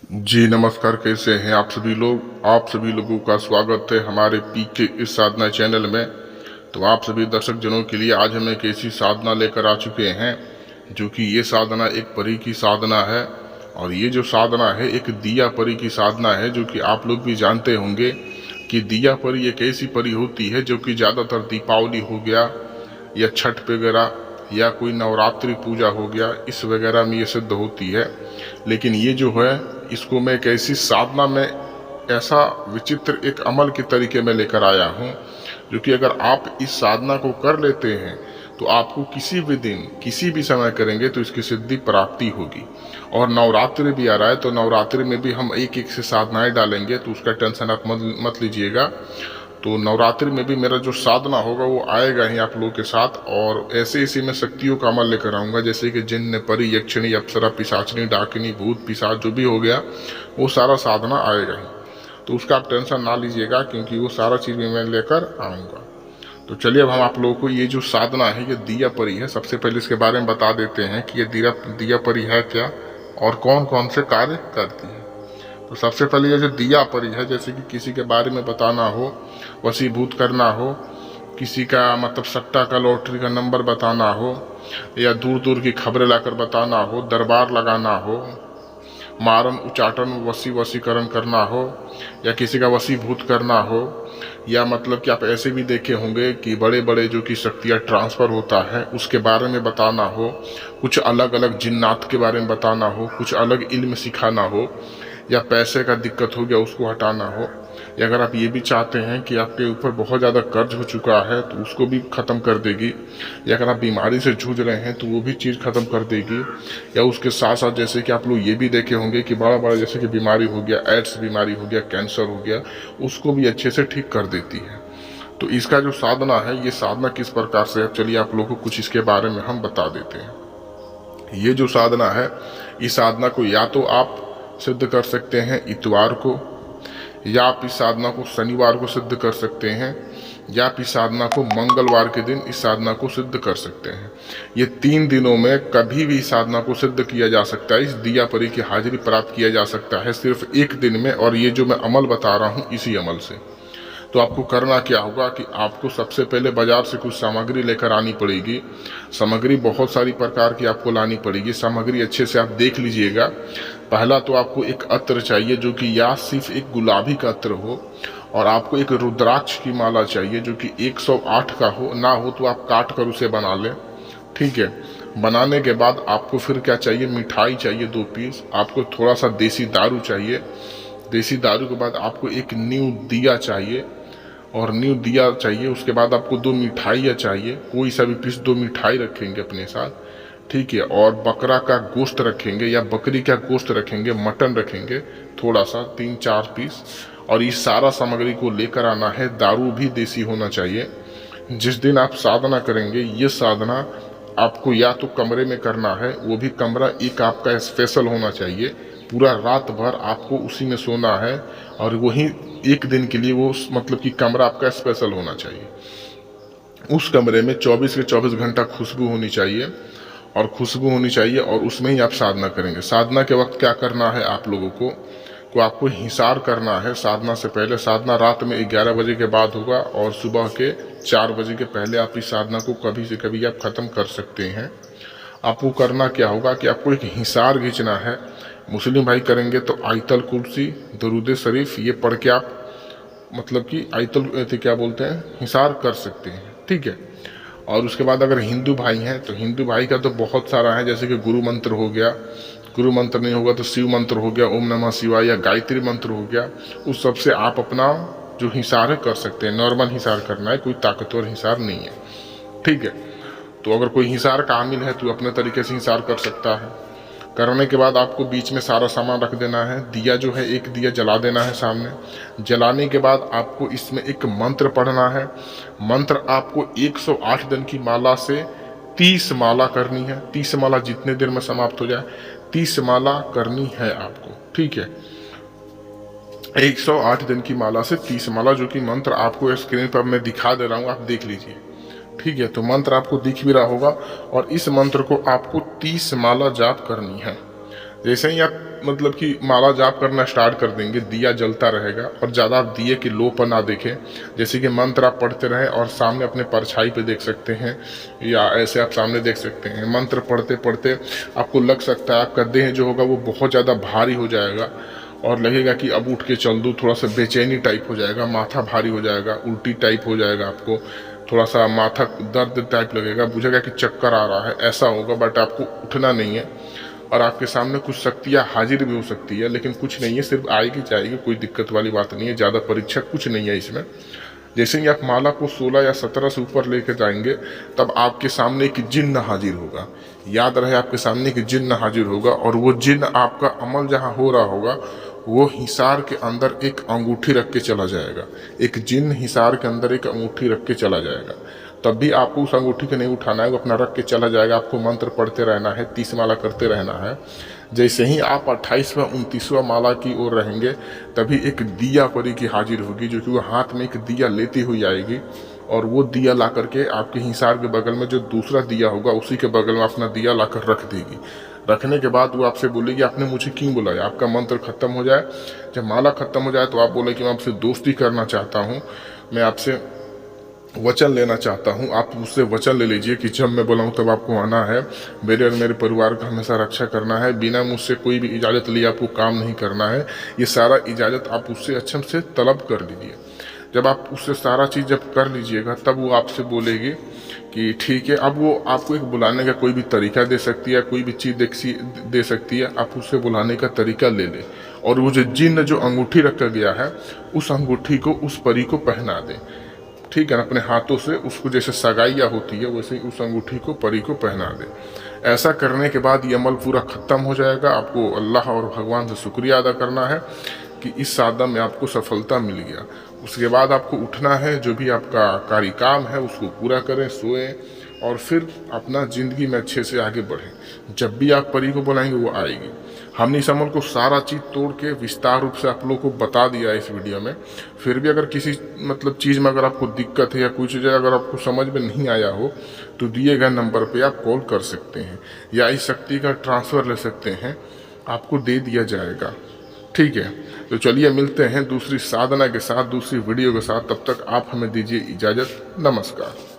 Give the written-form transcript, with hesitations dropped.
जी नमस्कार, कैसे हैं आप सभी लोग। आप सभी लोगों का स्वागत है हमारे पीके इस साधना चैनल में। तो आप सभी दर्शक जनों के लिए आज हम एक ऐसी साधना लेकर आ चुके हैं जो कि ये साधना एक परी की साधना है। और ये जो साधना है एक दिया परी की साधना है, जो कि आप लोग भी जानते होंगे कि दिया परी एक ऐसी परी होती है जो कि ज़्यादातर दीपावली हो गया या छठ वगैरह या कोई नवरात्रि पूजा हो गया, इस वगैरह में ये सिद्ध होती है। लेकिन ये जो है, इसको मैं एक ऐसी साधना में ऐसा विचित्र एक अमल के तरीके में लेकर आया हूँ, जो कि अगर आप इस साधना को कर लेते हैं तो आपको किसी भी दिन किसी भी समय करेंगे तो इसकी सिद्धि प्राप्ति होगी। और नवरात्रि भी आ रहा है, तो नवरात्रि में भी हम एक एक से साधनाएं डालेंगे, तो उसका टेंशन आप मत लीजिएगा। तो नवरात्रि में भी मेरा जो साधना होगा वो आएगा ही आप लोगों के साथ। और ऐसे ऐसे मैं शक्तियों का अमल लेकर आऊँगा, जैसे कि जिन्न, परी, यक्षिणी, अप्सरा, पिशाचनी, डाकिनी, भूत, पिशाच जो भी हो गया, वो सारा साधना आएगा ही। तो उसका आप टेंशन ना लीजिएगा, क्योंकि वो सारा चीज़ भी मैं लेकर आऊँगा। तो चलिए अब हम आप लोगों को ये जो साधना है, ये दिया परी है। सबसे पहले इसके बारे में बता देते हैं कि ये दिया परी है क्या और कौन कौन से कार्य करती है। तो सबसे पहले ये जो दिया परी है, जैसे कि किसी के बारे में बताना हो, वशीभूत करना हो, किसी का मतलब सट्टा का लॉटरी का नंबर बताना हो, या दूर दूर की खबरें लाकर बताना हो, दरबार लगाना हो, मारन उचाटन वशीकरण करना हो, या किसी का वशीभूत करना हो, या मतलब कि आप ऐसे भी देखे होंगे कि बड़े बड़े जो कि शक्तियाँ ट्रांसफ़र होता है उसके बारे में बताना हो, कुछ अलग अलग जिन्नात के बारे में बताना हो, कुछ अलग इल्म सिखाना हो, या पैसे का दिक्कत हो गया उसको हटाना हो, या अगर आप ये भी चाहते हैं कि आपके ऊपर बहुत ज़्यादा कर्ज हो चुका है तो उसको भी ख़त्म कर देगी, या अगर आप बीमारी से जूझ रहे हैं तो वो भी चीज़ ख़त्म कर देगी। या उसके साथ साथ जैसे कि आप लोग ये भी देखे होंगे कि बड़ा बड़ा जैसे कि बीमारी हो गया, एड्स बीमारी हो गया, कैंसर हो गया, उसको भी अच्छे से ठीक कर देती है। तो इसका जो साधना है, ये साधना किस प्रकार से है, चलिए आप लोगों को कुछ इसके बारे में हम बता देते हैं। ये जो साधना है, इस साधना को या तो आप सिद्ध कर सकते हैं इतवार को, या आप इस साधना को शनिवार को सिद्ध कर सकते हैं, या आप इस साधना को मंगलवार के दिन इस साधना को सिद्ध कर सकते हैं। ये 3 दिनों में कभी भी साधना को सिद्ध किया जा सकता है। इस दिया परी की हाजिरी प्राप्त किया जा सकता है सिर्फ एक दिन में, और ये जो मैं अमल बता रहा हूँ इसी अमल से। तो आपको करना क्या होगा कि आपको सबसे पहले बाजार से कुछ सामग्री लेकर आनी पड़ेगी। सामग्री बहुत सारी प्रकार की आपको लानी पड़ेगी। सामग्री अच्छे से आप देख लीजिएगा। पहला तो आपको एक अत्र चाहिए, जो कि या सिर्फ एक गुलाबी का अत्र हो, और आपको एक रुद्राक्ष की माला चाहिए जो कि 108 का हो, ना हो तो आप काट कर उसे बना लें। ठीक है। बनाने के बाद आपको फिर क्या चाहिए, मिठाई चाहिए 2 पीस, आपको थोड़ा सा देसी दारू चाहिए। देसी दारू के बाद आपको एक न्यू दिया चाहिए, और न्यू दिया चाहिए। उसके बाद आपको 2 मिठाइयाँ चाहिए, कोई सा भी पीस 2 मिठाई रखेंगे अपने साथ। ठीक है। और बकरा का गोश्त रखेंगे या बकरी का गोश्त रखेंगे, मटन रखेंगे थोड़ा सा 3-4 पीस। और इस सारा सामग्री को लेकर आना है। दारू भी देसी होना चाहिए। जिस दिन आप साधना करेंगे, ये साधना आपको या तो कमरे में करना है, वो भी कमरा एक आपका स्पेशल होना चाहिए। पूरा रात भर आपको उसी में सोना है, और वही एक दिन के लिए वो मतलब कि कमरा आपका स्पेशल होना चाहिए। उस कमरे में 24 के 24 घंटा खुशबू होनी चाहिए, और उसमें ही आप साधना करेंगे। साधना के वक्त क्या करना है आप लोगों को आपको हिसार करना है साधना से पहले। साधना रात में 11 बजे के बाद होगा, और सुबह के 4 बजे के पहले आप इस साधना को कभी से कभी आप ख़त्म कर सकते हैं। आपको करना क्या होगा कि आपको एक हिसार खींचना है। मुस्लिम भाई करेंगे तो आयतल कुर्सी, दरूद शरीफ, ये पढ़ के आप मतलब कि आयतल क्या बोलते हैं, हिसार कर सकते हैं। ठीक है। और उसके बाद अगर हिंदू भाई हैं तो हिंदू भाई का तो बहुत सारा है, जैसे कि गुरु मंत्र हो गया, गुरु मंत्र नहीं होगा तो शिव मंत्र हो गया, ओम नमः शिवाय, या गायत्री मंत्र हो गया। उस सब से आप अपना जो हिसार है कर सकते हैं। नॉर्मल हिसार करना है, कोई ताकतवर हिसार नहीं है। ठीक है। तो अगर कोई हिसार कामिल है तो अपने तरीके से हिसार कर सकता है। करने के बाद आपको बीच में सारा सामान रख देना है। दिया जो है, एक दिया जला देना है सामने। जलाने के बाद आपको इसमें एक मंत्र पढ़ना है। मंत्र आपको 108 दिन की माला से 30 माला करनी है। 30 माला जितने देर में समाप्त हो जाए, 30 माला करनी है आपको। ठीक है। 108 दिन की माला से 30 माला, जो कि मंत्र आपको स्क्रीन पर मैं दिखा दे रहा हूँ, आप देख लीजिए। ठीक है। तो मंत्र आपको दिख भी रहा होगा, और इस मंत्र को आपको 30 माला जाप करनी है। जैसे ही आप मतलब कि माला जाप करना स्टार्ट कर देंगे, दिया जलता रहेगा और ज़्यादा आप दिए की लो पर ना देखें। जैसे कि मंत्र आप पढ़ते रहें और सामने अपने परछाई पे देख सकते हैं या ऐसे आप सामने देख सकते हैं। मंत्र पढ़ते पढ़ते आपको लग सकता है आपका देह जो होगा वो बहुत ज़्यादा भारी हो जाएगा और लगेगा कि अब उठ के चल दूँ, थोड़ा सा बेचैनी टाइप हो जाएगा, माथा भारी हो जाएगा, उल्टी टाइप हो जाएगा, आपको थोड़ा सा माथा दर्द टाइप लगेगा, बुझेगा कि चक्कर आ रहा है, ऐसा होगा। बट आपको उठना नहीं है और आपके सामने कुछ शक्तियाँ हाजिर भी हो सकती है, लेकिन कुछ नहीं है, सिर्फ आएगी जाएगी, कोई दिक्कत वाली बात नहीं है, ज़्यादा परीक्षा कुछ नहीं है इसमें। जैसे ही आप माला को 16 या 17 से ऊपर लेकर जाएंगे तब आपके सामने एक जिन्न हाजिर होगा। याद रहे आपके सामने एक जिन्न हाजिर होगा और वो जिन्न आपका अमल जहाँ हो रहा होगा वो हिसार के अंदर एक अंगूठी रख के चला जाएगा। एक जिन्न हिसार के अंदर एक अंगूठी रख के चला जाएगा। तब भी आपको उस अंगूठी को नहीं उठाना है, वो अपना रख के चला जाएगा। आपको मंत्र पढ़ते रहना है, 30 माला करते रहना है। जैसे ही आप 28वां 29वां माला की ओर रहेंगे तभी एक दिया परी की हाजिर होगी, जो कि वो हाथ में एक दिया लेती हुई आएगी और वो दिया ला करके आपके हिसार के बगल में जो दूसरा दिया होगा उसी के बगल में अपना दिया लाकर रख देगी। रखने के बाद वो आपसे बोलेगी आपने मुझे क्यों बुलाया। आपका मंत्र खत्म हो जाए, जब माला खत्म हो जाए तो आप बोले कि मैं आपसे दोस्ती करना चाहता हूँ, मैं आपसे वचन लेना चाहता हूँ। आप मुझसे वचन ले लीजिए कि जब मैं बोलाऊँ तब आपको आना है, मेरे और मेरे परिवार का हमेशा रक्षा करना है, बिना मुझसे कोई भी इजाज़त लिए आपको काम नहीं करना है। ये सारा इजाज़त आप उससे अच्छे से तलब कर लीजिए। जब आप उससे सारा चीज़ जब कर लीजिएगा तब वो आपसे बोलेगी कि ठीक है। अब वो आपको एक बुलाने का कोई भी तरीका दे सकती है, कोई भी चीज़ दे सकती है, आप उससे बुलाने का तरीका ले लें और वो जो जिन्न जो अंगूठी रखा गया है उस अंगूठी को उस परी को पहना दें। ठीक है ना, अपने हाथों से उसको जैसे सगाइया होती है वैसे ही उस अंगूठी को परी को पहना दे। ऐसा करने के बाद ये अमल पूरा ख़त्म हो जाएगा। आपको अल्लाह और भगवान से शुक्रिया अदा करना है कि इस साधना में आपको सफलता मिल गया। उसके बाद आपको उठना है, जो भी आपका कार्य काम है उसको पूरा करें, सोएं और फिर अपना ज़िंदगी में अच्छे से आगे बढ़ें। जब भी आप परी को बुलाएंगे वो आएगी। हमने इस अमल को सारा चीज़ तोड़ के विस्तार रूप से आप लोगों को बता दिया है इस वीडियो में। फिर भी अगर किसी मतलब चीज़ में अगर आपको दिक्कत है या कोई चीज़ अगर आपको समझ में नहीं आया हो तो दिए गए नंबर पे आप कॉल कर सकते हैं या इस शक्ति का ट्रांसफ़र ले सकते हैं, आपको दे दिया जाएगा। ठीक है, तो चलिए मिलते हैं दूसरी साधना के साथ, दूसरी वीडियो के साथ। तब तक आप हमें दीजिए इजाज़त। नमस्कार।